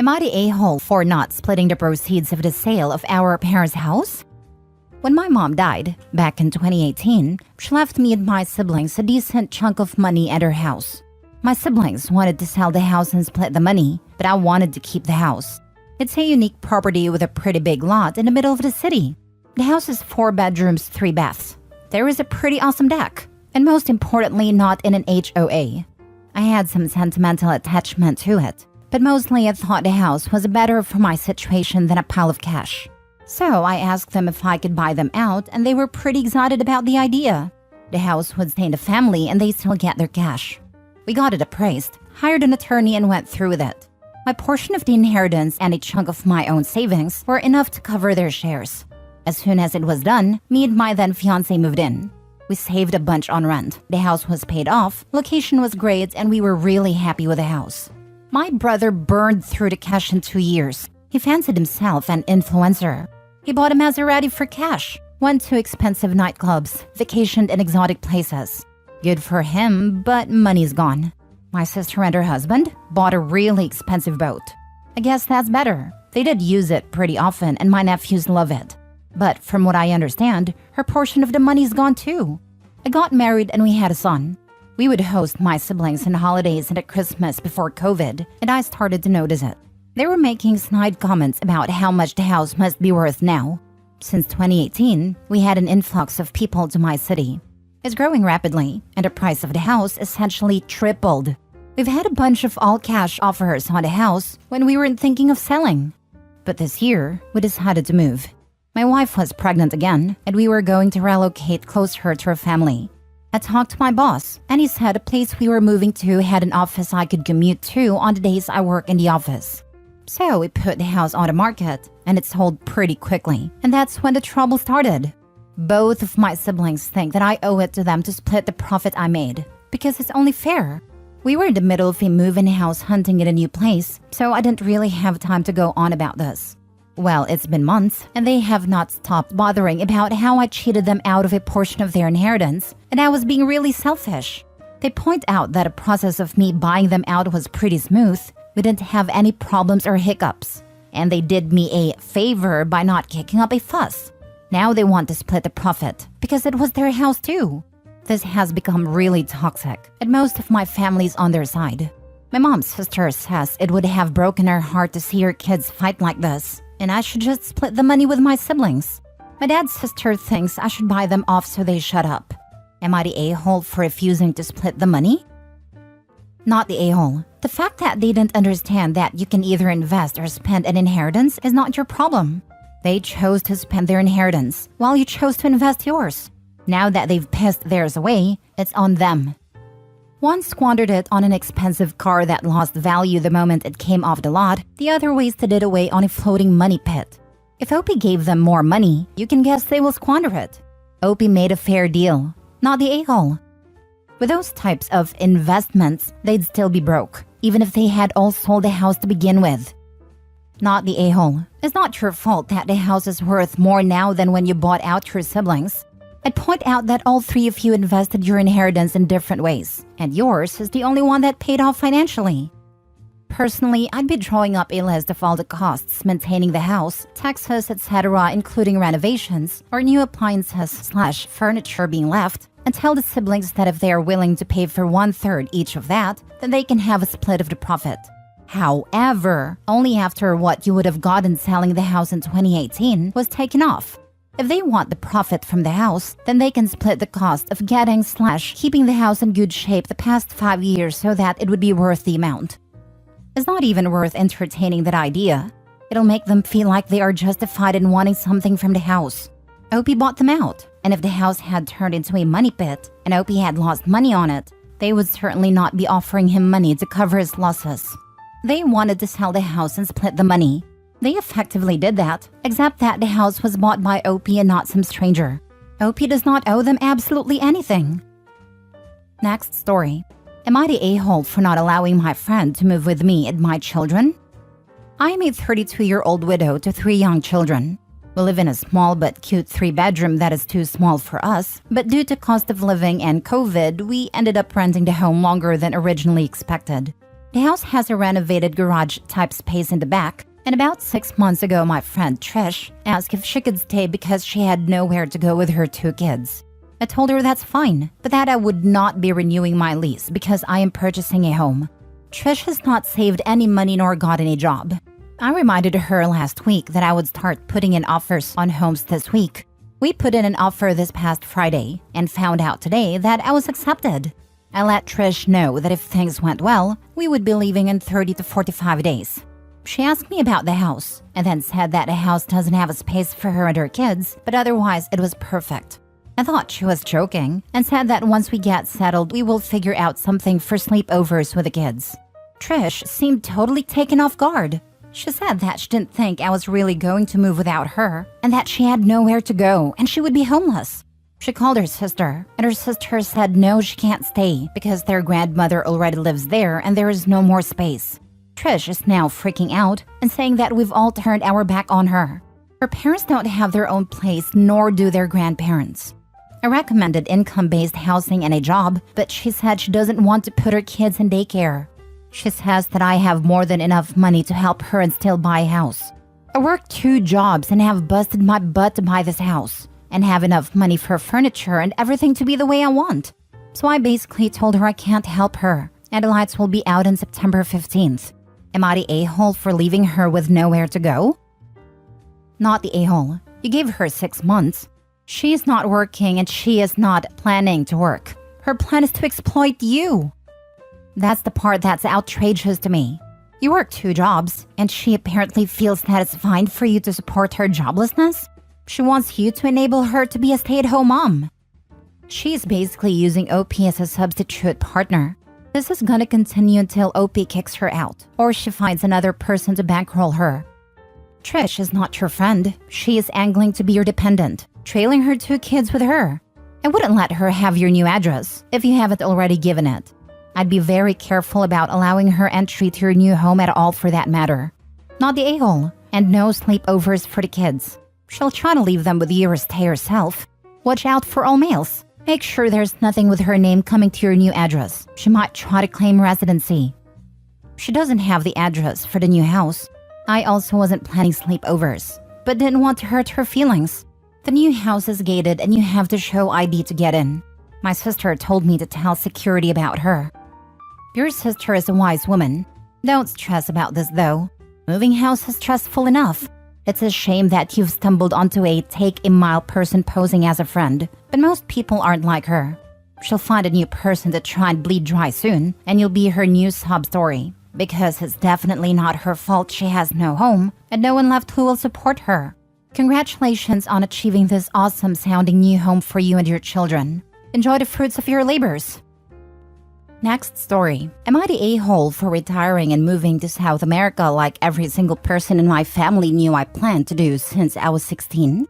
Am I the a-hole for not splitting the proceeds of the sale of our parents' house? When my mom died, back in 2018, she left me and my siblings a decent chunk of money at her house. My siblings wanted to sell the house and split the money, but I wanted to keep the house. It's a unique property with a pretty big lot in the middle of the city. The house is 4 bedrooms, 3 baths. There is a pretty awesome deck, and most importantly, not in an HOA. I had some sentimental attachment to it, but mostly I thought the house was better for my situation than a pile of cash. So I asked them if I could buy them out, and they were pretty excited about the idea. The house would stay in the family and they still get their cash. We got it appraised, hired an attorney, and went through with it. My portion of the inheritance and a chunk of my own savings were enough to cover their shares. As soon as it was done, me and my then fiancé moved in. We saved a bunch on rent. The house was paid off, location was great, and we were really happy with the house. My brother burned through the cash in 2 years. He fancied himself an influencer. He bought a Maserati for cash, went to expensive nightclubs, vacationed in exotic places. Good for him, but money's gone. My sister and her husband bought a really expensive boat. I guess that's better. They did use it pretty often and my nephews love it. But from what I understand, her portion of the money's gone too. I got married and we had a son. We would host my siblings on holidays and at Christmas before COVID, and I started to notice it. They were making snide comments about how much the house must be worth now. Since 2018, we had an influx of people to my city. It's growing rapidly, and the price of the house essentially tripled. We've had a bunch of all-cash offers on the house when we weren't thinking of selling. But this year, we decided to move. My wife was pregnant again, and we were going to relocate closer to her family. I talked to my boss, and he said the place we were moving to had an office I could commute to on the days I work in the office. So we put the house on the market, and it sold pretty quickly, and that's when the trouble started. Both of my siblings think that I owe it to them to split the profit I made, because it's only fair. We were in the middle of a move-in house hunting in a new place, so I didn't really have time to go on about this. Well, it's been months, and they have not stopped bothering about how I cheated them out of a portion of their inheritance, and I was being really selfish. They point out that the process of me buying them out was pretty smooth. We didn't have any problems or hiccups, and they did me a favor by not kicking up a fuss. Now they want to split the profit, because it was their house too. This has become really toxic, and most of my family's on their side. My mom's sister says it would have broken her heart to see her kids fight like this, and I should just split the money with my siblings. My dad's sister thinks I should buy them off so they shut up. Am I the a-hole for refusing to split the money? Not the a-hole. The fact that they didn't understand that you can either invest or spend an inheritance is not your problem. They chose to spend their inheritance, while you chose to invest yours. Now that they've pissed theirs away, it's on them. One squandered it on an expensive car that lost value the moment it came off the lot, the other wasted it away on a floating money pit. If Opie gave them more money, you can guess they will squander it. Opie made a fair deal, not the a-hole. With those types of investments, they'd still be broke, even if they had all sold the house to begin with. Not the a-hole. It's not your fault that the house is worth more now than when you bought out your siblings. I'd point out that all 3 of you invested your inheritance in different ways, and yours is the only one that paid off financially. Personally, I'd be drawing up a list of all the costs maintaining the house, taxes, etc., including renovations or new appliances/furniture being left, and tell the siblings that if they are willing to pay for 1/3 each of that, then they can have a split of the profit. However, only after what you would have gotten selling the house in 2018 was taken off. If they want the profit from the house, then they can split the cost of getting/keeping the house in good shape the past 5 years so that it would be worth the amount. It's not even worth entertaining that idea. It'll make them feel like they are justified in wanting something from the house. Opie bought them out, and if the house had turned into a money pit and Opie had lost money on it, they would certainly not be offering him money to cover his losses. They wanted to sell the house and split the money. They effectively did that, except that the house was bought by Opie and not some stranger. Opie does not owe them absolutely anything. Next story. Am I the a-hole for not allowing my friend to move with me and my children? I am a 32-year-old widow to 3 young children. We live in a small but cute 3-bedroom that is too small for us, but due to cost of living and COVID, we ended up renting the home longer than originally expected. The house has a renovated garage-type space in the back, and about 6 months ago my friend Trish asked if she could stay because she had nowhere to go with her 2 kids. I told her that's fine, but that I would not be renewing my lease because I am purchasing a home. Trish has not saved any money nor gotten a job. I reminded her last week that I would start putting in offers on homes this week. We put in an offer this past Friday and found out today that I was accepted. I let Trish know that if things went well, we would be leaving in 30 to 45 days. She asked me about the house and then said that the house doesn't have a space for her and her kids, but otherwise it was perfect. I thought she was joking and said that once we get settled, we will figure out something for sleepovers with the kids. Trish seemed totally taken off guard. She said that she didn't think I was really going to move without her and that she had nowhere to go and she would be homeless. She called her sister, and her sister said no, she can't stay because their grandmother already lives there and there is no more space. Trish is now freaking out and saying that we've all turned our back on her. Her parents don't have their own place, nor do their grandparents. I recommended income-based housing and a job, but she said she doesn't want to put her kids in daycare. She says that I have more than enough money to help her and still buy a house. I work 2 jobs and have busted my butt to buy this house, and have enough money for furniture and everything to be the way I want. So I basically told her I can't help her, and the lights will be out on September 15th. Am I the a-hole for leaving her with nowhere to go? Not the a-hole. You gave her 6 months. She is not working and she is not planning to work. Her plan is to exploit you. That's the part that's outrageous to me. You work 2 jobs, and she apparently feels that it's fine for you to support her joblessness? She wants you to enable her to be a stay-at-home mom. She's basically using OP as a substitute partner. This is gonna continue until OP kicks her out, or she finds another person to bankroll her. Trish is not your friend. She is angling to be your dependent, trailing her 2 kids with her. I wouldn't let her have your new address if you haven't already given it. I'd be very careful about allowing her entry to your new home at all for that matter. Not the a-hole, and no sleepovers for the kids. She'll try to leave them with you or stay herself. Watch out for all males. Make sure there's nothing with her name coming to your new address. She might try to claim residency. She doesn't have the address for the new house. I also wasn't planning sleepovers, but didn't want to hurt her feelings. The new house is gated and you have to show ID to get in. My sister told me to tell security about her. Your sister is a wise woman. Don't stress about this though. Moving house is stressful enough. It's a shame that you've stumbled onto a take-a-mile person posing as a friend, but most people aren't like her. She'll find a new person to try and bleed dry soon, and you'll be her new sob story. Because it's definitely not her fault she has no home, and no one left who will support her. Congratulations on achieving this awesome-sounding new home for you and your children. Enjoy the fruits of your labors. Next story. Am I the a-hole for retiring and moving to South America like every single person in my family knew I planned to do since I was 16?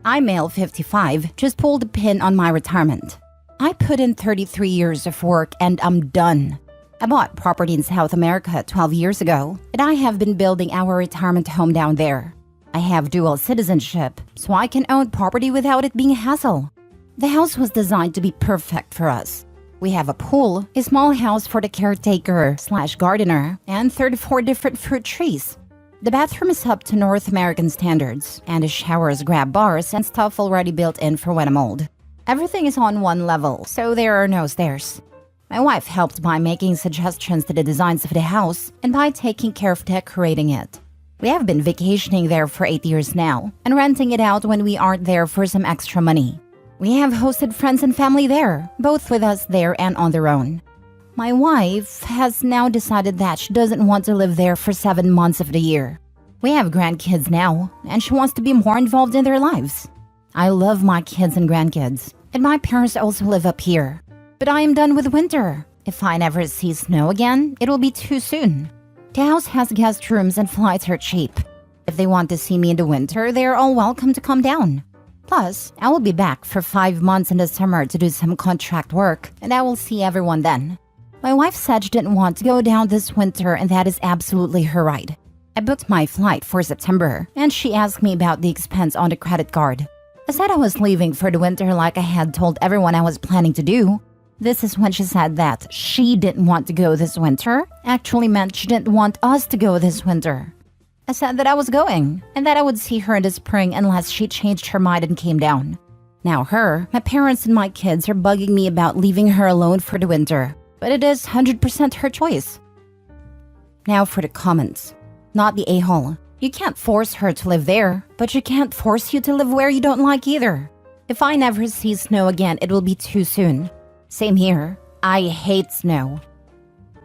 I'm male 55, just pulled the pin on my retirement. I put in 33 years of work and I'm done. I bought property in South America 12 years ago, and I have been building our retirement home down there. I have dual citizenship, so I can own property without it being a hassle. The house was designed to be perfect for us. We have a pool, a small house for the caretaker/gardener, and 34 different fruit trees. The bathroom is up to North American standards, and the showers, grab bars, and stuff already built in for when I'm old. Everything is on one level, so there are no stairs. My wife helped by making suggestions to the designs of the house and by taking care of decorating it. We have been vacationing there for 8 years now, and renting it out when we aren't there for some extra money. We have hosted friends and family there, both with us there and on their own. My wife has now decided that she doesn't want to live there for 7 months of the year. We have grandkids now, and she wants to be more involved in their lives. I love my kids and grandkids, and my parents also live up here. But I am done with winter. If I never see snow again, it will be too soon. The house has guest rooms and flights are cheap. If they want to see me in the winter, they are all welcome to come down. Plus, I will be back for 5 months in the summer to do some contract work, and I will see everyone then. My wife said she didn't want to go down this winter, and that is absolutely her right. I booked my flight for September, and she asked me about the expense on the credit card. I said I was leaving for the winter like I had told everyone I was planning to do. This is when she said that she didn't want to go this winter actually meant she didn't want us to go this winter. I said that I was going and that I would see her in the spring unless she changed her mind and came down. Now her, my parents and my kids are bugging me about leaving her alone for the winter, but it is 100% her choice. Now for the comments. Not the a-hole. You can't force her to live there, but you can't force you to live where you don't like either. If I never see snow again, it will be too soon. Same here. I hate snow.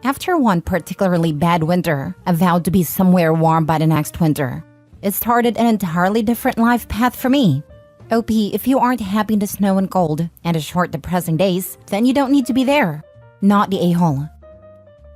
After one particularly bad winter, I vowed to be somewhere warm by the next winter. It started an entirely different life path for me. OP, if you aren't happy in the snow and cold and the short depressing days, then you don't need to be there. Not the a-hole.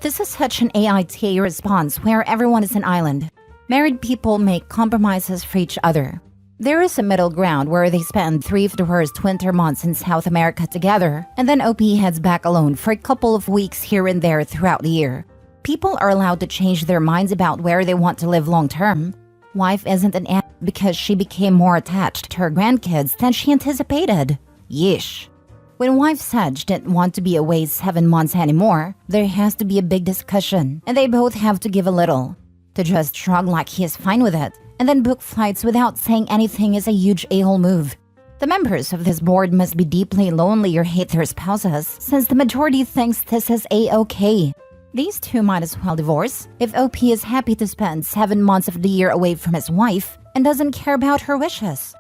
This is such an aita response where everyone is an island. Married people make compromises for each other. There is a middle ground where they spend 3 of the worst winter months in South America together, and then OP heads back alone for a couple of weeks here and there throughout the year. People are allowed to change their minds about where they want to live long term. Wife isn't an aunt because she became more attached to her grandkids than she anticipated. Yeesh. When wife said she didn't want to be away 7 months anymore, there has to be a big discussion, and they both have to give a little. To just shrug like he is fine with it, and then book flights without saying anything is a huge a-hole move. The members of this board must be deeply lonely or hate their spouses, since the majority thinks this is a-okay. These two might as well divorce if OP is happy to spend 7 months of the year away from his wife and doesn't care about her wishes.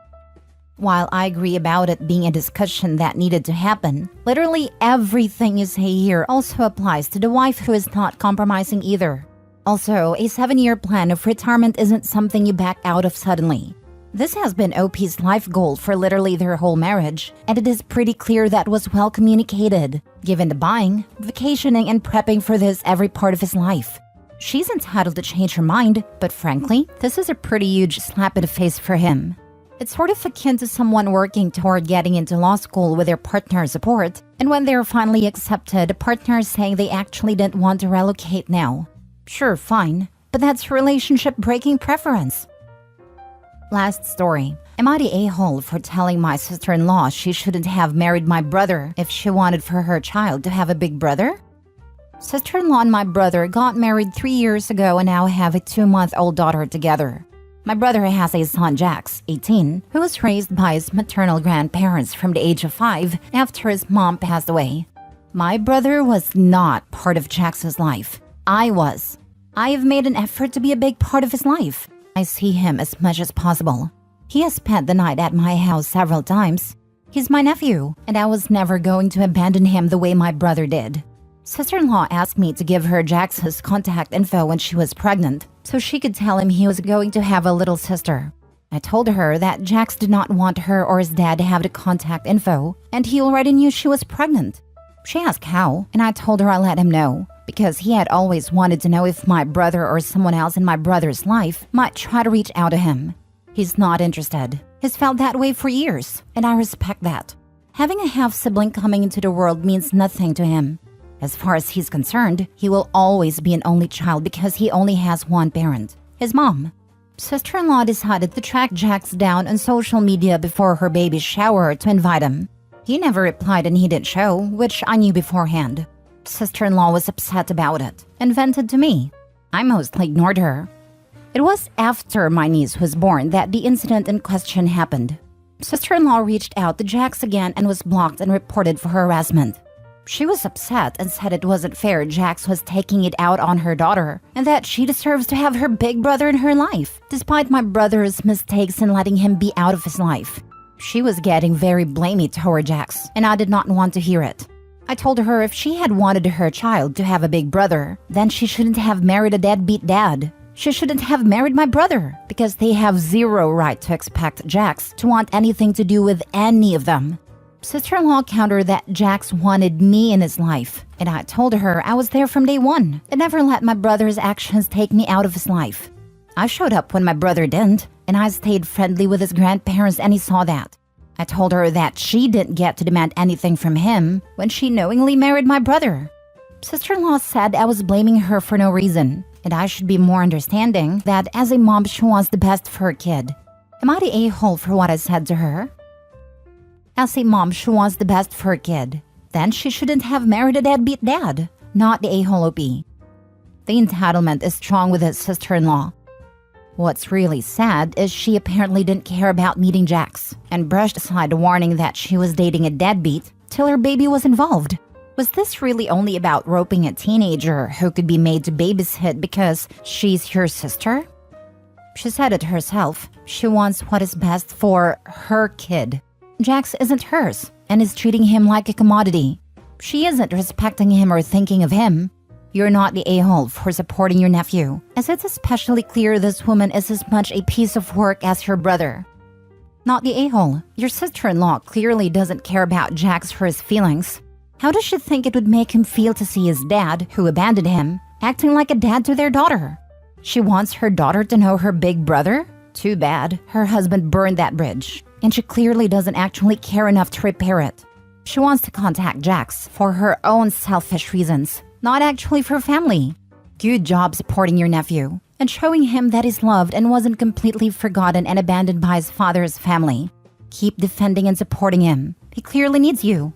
While I agree about it being a discussion that needed to happen, literally everything you say here also applies to the wife who is not compromising either. Also, a 7-year plan of retirement isn't something you back out of suddenly. This has been OP's life goal for literally their whole marriage, and it is pretty clear that was well communicated, given the buying, vacationing, and prepping for this every part of his life. She's entitled to change her mind, but frankly, this is a pretty huge slap in the face for him. It's sort of akin to someone working toward getting into law school with their partner's support, and when they're finally accepted, a partner saying they actually didn't want to relocate now. Sure, fine, but that's relationship-breaking preference. Last story. Am I the a-hole for telling my sister-in-law she shouldn't have married my brother if she wanted for her child to have a big brother? Sister-in-law and my brother got married 3 years ago and now have a 2-month-old daughter together. My brother has a son, Jax, 18, who was raised by his maternal grandparents from the age of 5 after his mom passed away. My brother was not part of Jax's life. I was. I have made an effort to be a big part of his life. I see him as much as possible. He has spent the night at my house several times. He's my nephew, and I was never going to abandon him the way my brother did. Sister-in-law asked me to give her Jax's contact info when she was pregnant, so she could tell him he was going to have a little sister. I told her that Jax did not want her or his dad to have the contact info, and he already knew she was pregnant. She asked how, and I told her I let him know, because he had always wanted to know if my brother or someone else in my brother's life might try to reach out to him. He's not interested. He's felt that way for years, and I respect that. Having a half-sibling coming into the world means nothing to him. As far as he's concerned, he will always be an only child because he only has one parent, his mom. Sister-in-law decided to track Jax down on social media before her baby's shower to invite him. He never replied and he didn't show, which I knew beforehand. Sister-in-law was upset about it and vented to me. I mostly ignored her. It was after my niece was born that the incident in question happened. Sister-in-law reached out to Jax again and was blocked and reported for harassment. She was upset and said it wasn't fair Jax was taking it out on her daughter and that she deserves to have her big brother in her life, despite my brother's mistakes in letting him be out of his life. She was getting very blamey toward Jax, and I did not want to hear it. I told her if she had wanted her child to have a big brother, then she shouldn't have married a deadbeat dad. She shouldn't have married my brother, because they have zero right to expect Jax to want anything to do with any of them. Sister-in-law countered that Jax wanted me in his life, and I told her I was there from day one and never let my brother's actions take me out of his life. I showed up when my brother didn't, and I stayed friendly with his grandparents and he saw that. I told her that she didn't get to demand anything from him when she knowingly married my brother. Sister-in-law said I was blaming her for no reason, and I should be more understanding that as a mom she wants the best for her kid. Am I the a-hole for what I said to her? As a mom, she wants the best for her kid. Then she shouldn't have married a deadbeat dad, not the a-hole OP. The entitlement is strong with his sister-in-law. What's really sad is she apparently didn't care about meeting Jax and brushed aside the warning that she was dating a deadbeat till her baby was involved. Was this really only about roping a teenager who could be made to babysit because she's your sister? She said it herself. She wants what is best for her kid. Jax isn't hers and is treating him like a commodity. She isn't respecting him or thinking of him. You're not the a-hole for supporting your nephew, as it's especially clear this woman is as much a piece of work as her brother. Not the a-hole. Your sister-in-law clearly doesn't care about Jax for his feelings. How does she think it would make him feel to see his dad, who abandoned him, acting like a dad to their daughter? She wants her daughter to know her big brother? Too bad. Her husband burned that bridge, and she clearly doesn't actually care enough to repair it. She wants to contact Jax for her own selfish reasons, not actually for family. Good job supporting your nephew and showing him that he's loved and wasn't completely forgotten and abandoned by his father's family. Keep defending and supporting him. He clearly needs you.